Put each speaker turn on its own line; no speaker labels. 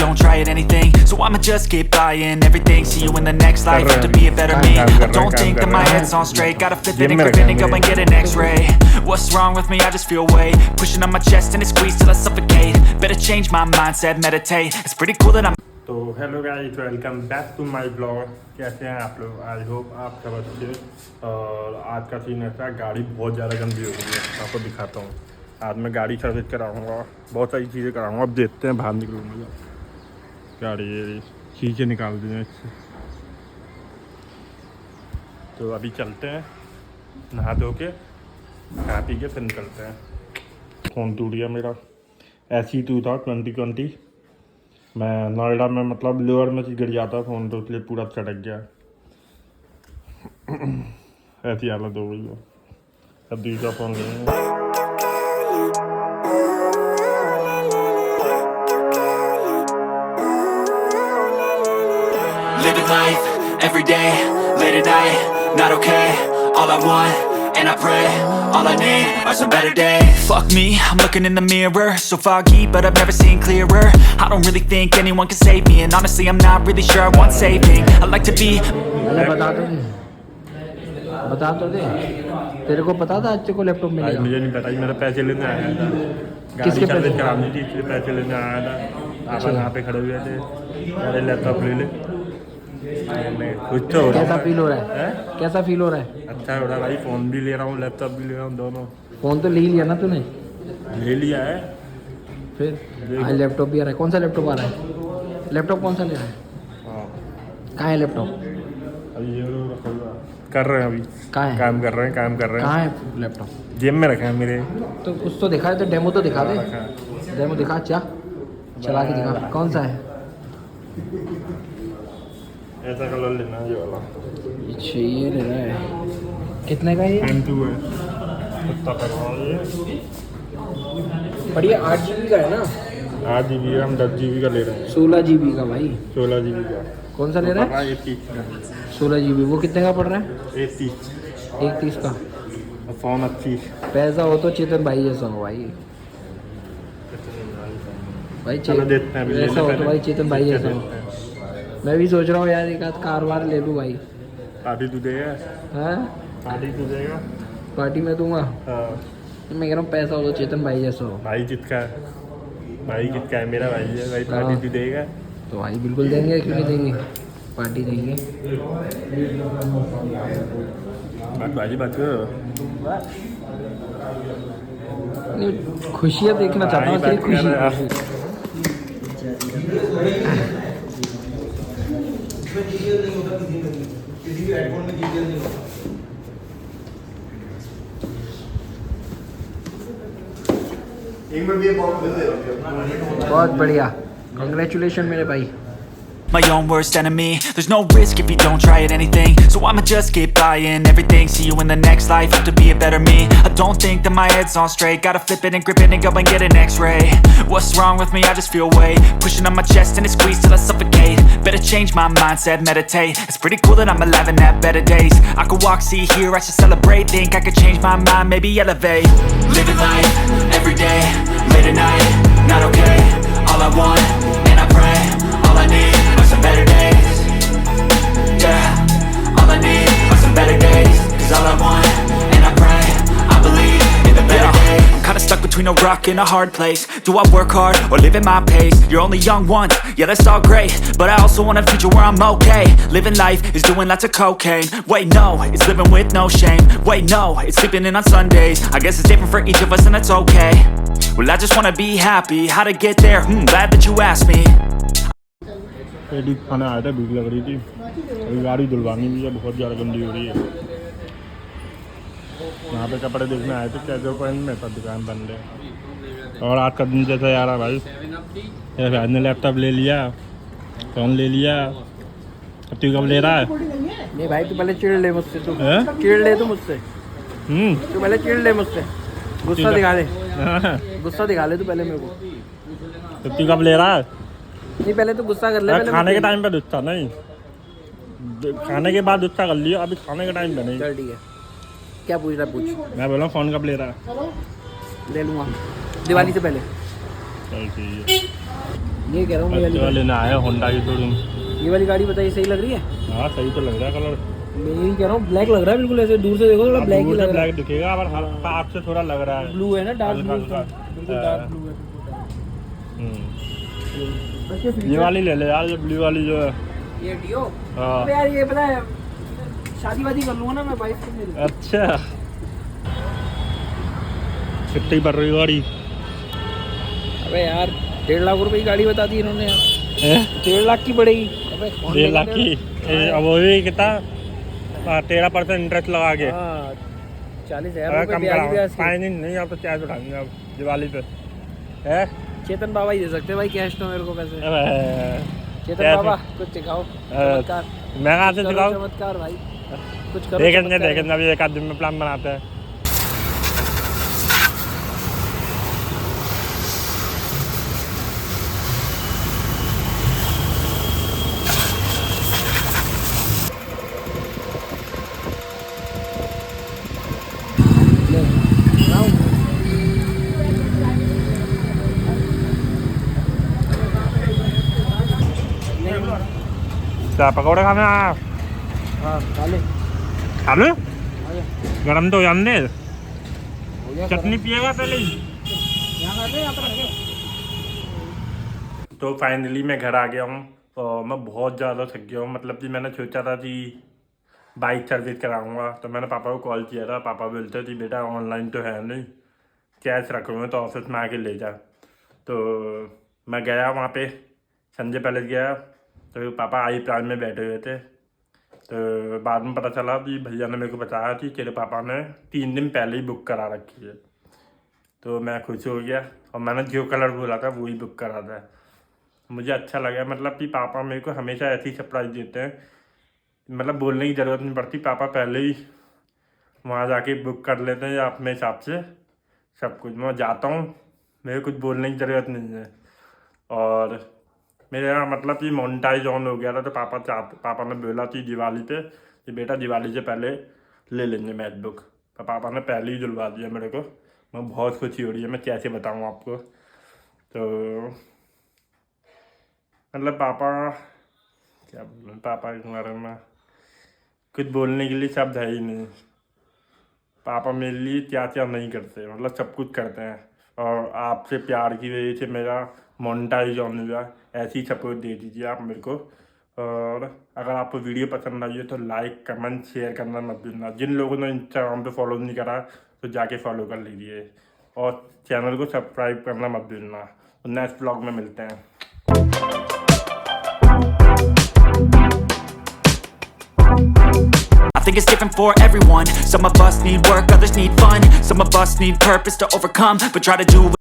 don't try it anything. So I'ma just keep buying everything. See you in the next life, have to be a better me. I don't think that my head's on straight. Gotta flip it and grip it and go and get an x-ray. What's wrong with me? I just feel weight pushing on my chest and it squeezes till I suffocate. Better change my mindset, meditate. It's pretty cool that I'm
तो hello guys, welcome back to my blog. कैसे हैं आप लोग? I hope आप सब अच्छे। और आज का सीन ऐसा, गाड़ी बहुत ज़्यादा गंदी हो गई है। आपको दिखाता हूँ। आज मैं गाड़ी सर्विस कराऊँगा, बहुत सारी चीज़ें कराऊँगा। अब देखते हैं, बाहर निकलूँगा। गाड़ी शीशे निकाल दें इससे। तो अभी चलते हैं, नहा धो के खा पी के फिर निकलते हैं। फ़ोन टूट गया मेरा, SE2 था 2020। मैं नोएडा में मतलब लोअर में गिर जाता फ़ोन, तो इसलिए पूरा चटक गया। ऐसी हालत हो गई है। अब दूसरा फ़ोन लेंगे।
living life every day, late at night, not okay. All I want, and I pray, all I need are some better days. Fuck me, I'm looking in the mirror, so foggy, but I've never seen clearer. I don't really think anyone can save me, and honestly I'm not really sure I want saving. I like to be
बता तो दे। तेरे को पता था अच्छे को laptop मिलेगा?
मुझे नहीं पता, मेरा पैसे लेने आया था।
किसके पैसे?
करानी थी, इसलिए पैसे लेने आया था। आप यहाँ पे खड़े हुए थे, मेरे लैपटॉप ले ले। कुछ तो
कैसा फील हो रहा है? कैसा फील हो रहा है?
अच्छा हो रहा है भाई। फ़ोन भी ले रहा हूँ, लैपटॉप भी ले रहा हूँ, दोनों।
फ़ोन तो ले ही लिया ना तूने?
ले लिया है।
फिर आज लैपटॉप भी आ रहा है। कौन सा लैपटॉप आ रहा है? लैपटॉप कौन सा ले रहा है? कहाँ है लैपटॉप?
अभी ये कर रहे हैं, अभी
कहाँ है?
काम कर रहे हैं।
कहाँ है लैपटॉप?
जेब में रखे हैं मेरे।
तो कुछ तो दिखा दे, डेमो तो दिखा दे। डेमो दिखा, चला के दिखा। कौन सा है?
ऐसा कलर लेना है, ये वाला।
अच्छा, ये ले रहा है। कितने का ये?
M2 है। कितना करवाओ ये?
बढ़िया। 8 GB का है ना?
8 GB का, हम 10 GB का ले रहे हैं।
16 GB का भाई।
16 GB का।
कौन सा ले रहा है? 16 GB। वो कितने का पड़ रहा है? 130 का।
फ़ोन अच्छी।
पैसा हो तो चेतन भाई जैसा हो भाई। ऐसा हो तो भाई चेतन भाई जैसा हो। मैं भी सोच रहा हूँ यार, एक आध कार वार ले लूँ भाई।
पार्टी तू देगा?
हाँ,
पार्टी तू देगा?
पार्टी में दूंगा।
हाँ।
मैं कह रहा हूँ पैसा हो तो चेतन भाई जैसा हो।
भाई किसका है? मेरा भाई है भाई। पार्टी तू देगा?
तो भाई बिल्कुल देंगे, क्यों नहीं देंगे? पार्टी देंगे।
बात करो।
खुशियाँ देखना चाहता हूँ, तेरी खुशी। बहुत बढ़िया, कांग्रेचुलेशन मेरे भाई।
my own worst enemy. There's no risk if you don't try at anything. So I'ma just keep buying everything. See you in the next life, have to be a better me. I don't think that my head's on straight. Gotta flip it and grip it and go and get an x-ray. What's wrong with me? I just feel weight pushing on my chest and it squeezes till I suffocate. Better change my mindset, meditate. It's pretty cool that I'm alive and have better days. I could walk, see, hear, I should celebrate. Think I could change my mind, maybe elevate. Living life, every day, late at night, not okay. All I want, and I pray, all I need some better days. Yeah, all I need are some better days. Cause all I want, and I pray, I believe in the better days. I'm kinda stuck between a rock and a hard place. Do I work hard or live at my pace? You're only young once, yeah that's all great, but I also want a future where I'm okay. Living life is doing lots of cocaine. Wait no, it's living with no shame. Wait no, it's sleeping in on Sundays. I guess it's different for each of us and that's okay. Well I just wanna be happy. How to get there? Glad that you asked me.
खाना आया था, भूख लग रही थी। अभी गाड़ी धुलवानी भी है, बहुत ज़्यादा गंदी हो रही है। यहाँ पे कपड़े देखने आए थे, कैजुअल पॉइंट में, सब दुकान बंद है। और आज का दिन जैसा यार है भाई। आज ने लैपटॉप ले लिया, फ़ोन ले लिया। अब तू कब ले रहा है?
नहीं भाई, तू पहले चिढ़ ले मुझसे। तू चिढ़ ले, तू मुझसे। तू पहले चिढ़ ले मुझसे। गुस्सा दिखा ले, गुस्सा दिखा ले तू पहले मेरे को।
तो तू कब ले रहा है?
नहीं, पहले तो गुस्सा कर ले। पहले
खाने के टाइम पे गुस्सा नहीं, खाने के बाद गुस्सा कर लियो, अभी खाने के टाइम पे नहीं।
चल ठीक है, क्या पूछ रहा है पूछ।
मैं बोला फ़ोन कब ले रहा है?
ले लूँगा दिवाली से पहले।
चल ठीक है।
ये कह रहा हूँ, ये वाली
एक्टिवा लेना आया होंडा की शोरूम।
ये वाली गाड़ी बताइए, सही लग रही है?
हाँ सही तो लग रहा है कलर।
मैं यही कह रहा हूँ, ब्लैक लग रहा है बिल्कुल, ऐसे दूर से देखो थोड़ा ब्लैक ही लग रहा है।
ब्लैक दिखेगा पर हल्का आपसे थोड़ा लग रहा है।
ब्लू है ना, डार्क ब्लू,
हल्का।
बिल्कुल डार्क ब्लू है।
ये वाली ले ले यार, ये ब्लू वाली जो है।
ये डियो।
हाँ।
अबे यार ये पता है, शादी वादी कर लूँगा ना मैं, वाइफ को मेरी।
अच्छा कितनी पड़ रही गाड़ी?
अबे यार 1.5 लाख रुपए की गाड़ी बता दी इन्होंने यार। 1.5 लाख की पड़ेगी। अबे
1.5 लाख की? अब वो भी कितना 13% इंटरेस्ट लगा के।
40,000 रुपए ब्याज दिया इसके।
फाइन नहीं, आप तो कैश उठाएंगे अब दिवाली पे है।
चेतन बाबा ही दे सकते हैं भाई कैश तो मेरे को पैसे। चेतन
कैश
बाबा कुछ दिखाओ चमत्कार।
मैं कहाँ से
करो
दिखाऊं?
चमत्कार भाई, कुछ करो
देखेंगे
चमत्कार।
देखेंगे, अभी एक आध दिन में प्लान बनाते हैं। क्या पकौड़े खाने आया?
हाँ खा ले।
खा लो,
आ जा।
गरम तो जान दे।
हो गया
चटनी पिएगा पहले ही।
यहाँ कर ले, यहाँ पर रख दे।
तो फाइनली मैं घर आ गया हूँ और मैं बहुत ज़्यादा थक गया हूँ। मतलब कि मैंने सोचा था कि बाइक सर्विस कराऊंगा, तो मैंने पापा को कॉल किया था। पापा बोलते थे बेटा ऑनलाइन तो है नहीं, कैश रखूँगा तो ऑफिस में आके ले जा। तो मैं गया वहाँ पे, संजय पैलेस गया, तो पापा आई प्लान में बैठे हुए थे। तो बाद में पता चला कि भैया ने मेरे को बताया कि तेरे पापा ने 3 दिन पहले ही बुक करा रखी है। तो मैं खुश हो गया और मैंने जो कलर बोला था वही बुक करा था। मुझे अच्छा लगा, मतलब कि पापा मेरे को हमेशा ऐसी सरप्राइज़ देते हैं, मतलब बोलने की ज़रूरत नहीं पड़ती। पापा पहले ही वहाँ जाके बुक कर लेते हैं या अपने हिसाब से सब कुछ। मैं जाता हूँ, मेरे कुछ बोलने की ज़रूरत नहीं है। और मेरे यहाँ मतलब कि मोनेटाइज ऑन हो गया था, तो पापा ने बोला थी दिवाली पे कि बेटा दिवाली से पहले ले लेंगे मैकबुक। तो पापा ने पहले ही दिलवा दिया मेरे को। मैं बहुत खुशी हो रही है, मैं कैसे बताऊँ आपको। तो मतलब पापा, क्या बोलूँ पापा के बारे में, कुछ बोलने के लिए शब्द है ही नहीं। पापा मेरे लिए क्या क्या नहीं करते, मतलब सब कुछ करते हैं। और आपसे प्यार की वजह से मेरा मोनेटाइज ऑन हुआ। ऐसी सपोर्ट दे दीजिए आप मेरे को। और अगर आपको वीडियो पसंद आई है तो लाइक कमेंट शेयर करना मत भूलना। जिन लोगों ने इंस्टाग्राम पे फॉलो नहीं करा तो जाके फॉलो कर लीजिए और चैनल को सब्सक्राइब करना मत भूलना। तो नेक्स्ट ब्लॉग में मिलते हैं।
I think it's different for everyone. Some of us need work, others need fun. Some of us need purpose to overcome, but try to do